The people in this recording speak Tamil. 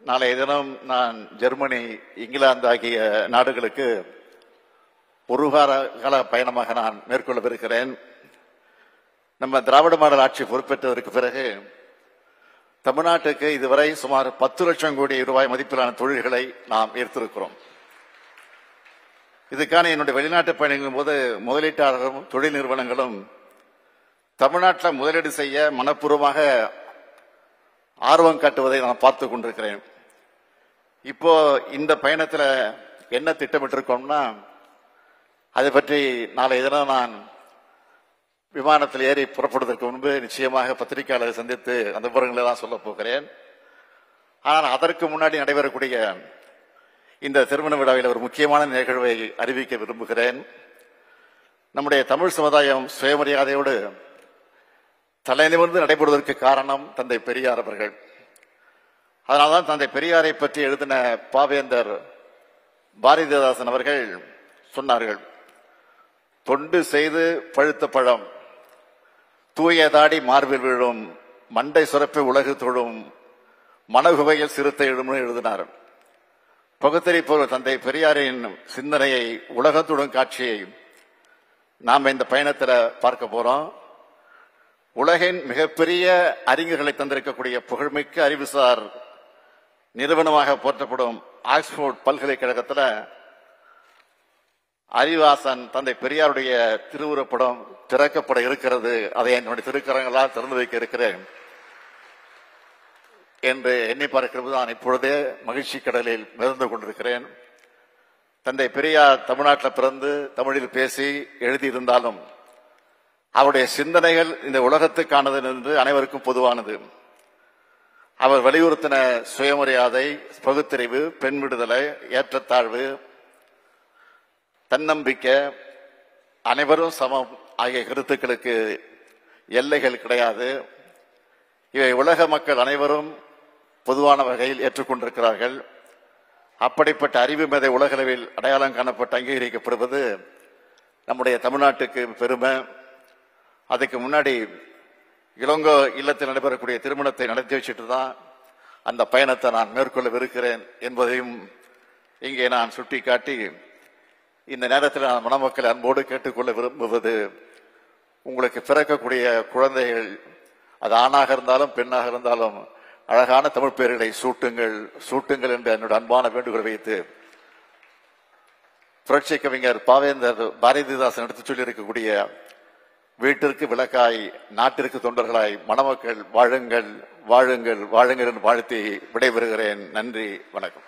நாளைய தினம் நான் ஜெர்மனி, இங்கிலாந்து ஆகிய நாடுகளுக்கு ஒரு கால பயணமாக நான் மேற்கொள்ளவிருக்கிறேன். நம்ம திராவிட மாடல் ஆட்சி பொறுப்பேற்றதற்கு பிறகு தமிழ்நாட்டுக்கு இதுவரை சுமார் 10 லட்சம் கோடி ரூபாய் மதிப்பிலான தொழில்களை நாம் ஈர்த்திருக்கிறோம். இதுக்கான என்னுடைய வெளிநாட்டு பயணங்களின் போது முதலீட்டாளர்களும் தொழில் நிறுவனங்களும் தமிழ்நாட்டில் முதலீடு செய்ய மனப்பூர்வமாக ஆர்வம் காட்டுவதை நான் பார்த்து கொண்டிருக்கிறேன். இப்போ இந்த பயணத்தில் என்ன திட்டமிட்டிருக்கோம்னா, அதை பற்றி நாளைய தினம் நான் விமானத்தில் ஏறி புறப்படுவதற்கு முன்பு நிச்சயமாக பத்திரிகையாளரை சந்தித்து அந்த விவரங்களை தான் சொல்ல போகிறேன். ஆனால் அதற்கு முன்னாடி நடைபெறக்கூடிய இந்த திருமண விழாவில் ஒரு முக்கியமான நிகழ்வை அறிவிக்க விரும்புகிறேன். நம்முடைய தமிழ் சமுதாயம் சுயமரியாதையோடு தலைநிமிர்ந்து நடைபெறுவதற்கு காரணம் தந்தை பெரியார் அவர்கள். அதனால்தான் தந்தை பெரியாரை பற்றி எழுதின பாவேந்தர் பாரதிதாசன் அவர்கள் சொன்னார்கள், தொண்டு செய்து பழுத்த பழம், தூயதாடி மார்பில் விழும், மண்டை சுரப்பை உலகு தொழும், மனகுவையில் சிறுத்தை எழும்னு எழுதினார். பகுத்தறிவு தந்தை பெரியாரின் சிந்தனையை உலகத்துடன் காட்சியை நாம் இந்த பயணத்தில் பார்க்க போறோம். உலகின் மிகப்பெரிய அறிஞர்களை தந்திருக்கக்கூடிய புகழ்மிக்க அறிவுசார் நிறுவனமாக போற்றப்படும் ஆக்ஸ்போர்ட் பல்கலைக்கழகத்தில் அறிவாசன் தந்தை பெரியாருடைய திருவுருப்படம் திறக்கப்பட இருக்கிறது. அதை என்னுடைய திருக்கரங்களால் திறந்து வைக்க இருக்கிறேன் என்று எண்ணி பார்க்கிறது. நான் இப்பொழுதே மகிழ்ச்சி கடலில் மிதந்து கொண்டிருக்கிறேன். தந்தை பெரியார் தமிழ்நாட்டில் பிறந்து தமிழில் பேசி எழுதியிருந்தாலும் அவருடைய சிந்தனைகள் இந்த உலகத்துக்கானது என்று அனைவருக்கும் பொதுவானது. அவர் வலியுறுத்தின சுயமரியாதை, பகுத்தறிவு, பெண் விடுதலை, ஏற்றத்தாழ்வு, தன்னம்பிக்கை, அனைவரும் சமம் ஆகிய கருத்துக்களுக்கு எல்லைகள் கிடையாது. இவை உலக மக்கள் அனைவரும் பொதுவான வகையில் ஏற்றுக்கொண்டிருக்கிறார்கள். அப்படிப்பட்ட அறிவு மேதை உலகளவில் அடையாளம் காணப்பட்டு அங்கீகரிக்கப்படுவது நம்முடைய தமிழ்நாட்டுக்கு பெருமை. அதுக்கு முன்னாடி இளங்கோ இல்லத்தில் நடைபெறக்கூடிய திருமணத்தை நடத்தி வச்சுட்டு தான் அந்த பயணத்தை நான் மேற்கொள்ளவிருக்கிறேன் என்பதையும் இங்கே நான் சுட்டிக்காட்டி, இந்த நேரத்தில் நான் மணமக்களை அன்போடு கேட்டுக்கொள்ள விரும்புவது, உங்களுக்கு பிறக்கக்கூடிய குழந்தைகள் அது ஆணாக இருந்தாலும் பெண்ணாக இருந்தாலும் அழகான தமிழ் பெயர்களை சூட்டுங்கள் என்று என்னோட அன்பான வேண்டுகோளை வைத்து, புரட்சி கவிஞர் பாவேந்தர் பாரதிதாசன் எடுத்து சொல்லி இருக்கக்கூடிய வீட்டிற்கு விளக்காய் நாட்டிற்கு தொண்டர்களாய் மணமக்கள் வாழுங்கள் வாழுங்கள் வாழுங்கள் என்று வாழ்த்தி விடைபெறுகிறேன். நன்றி, வணக்கம்.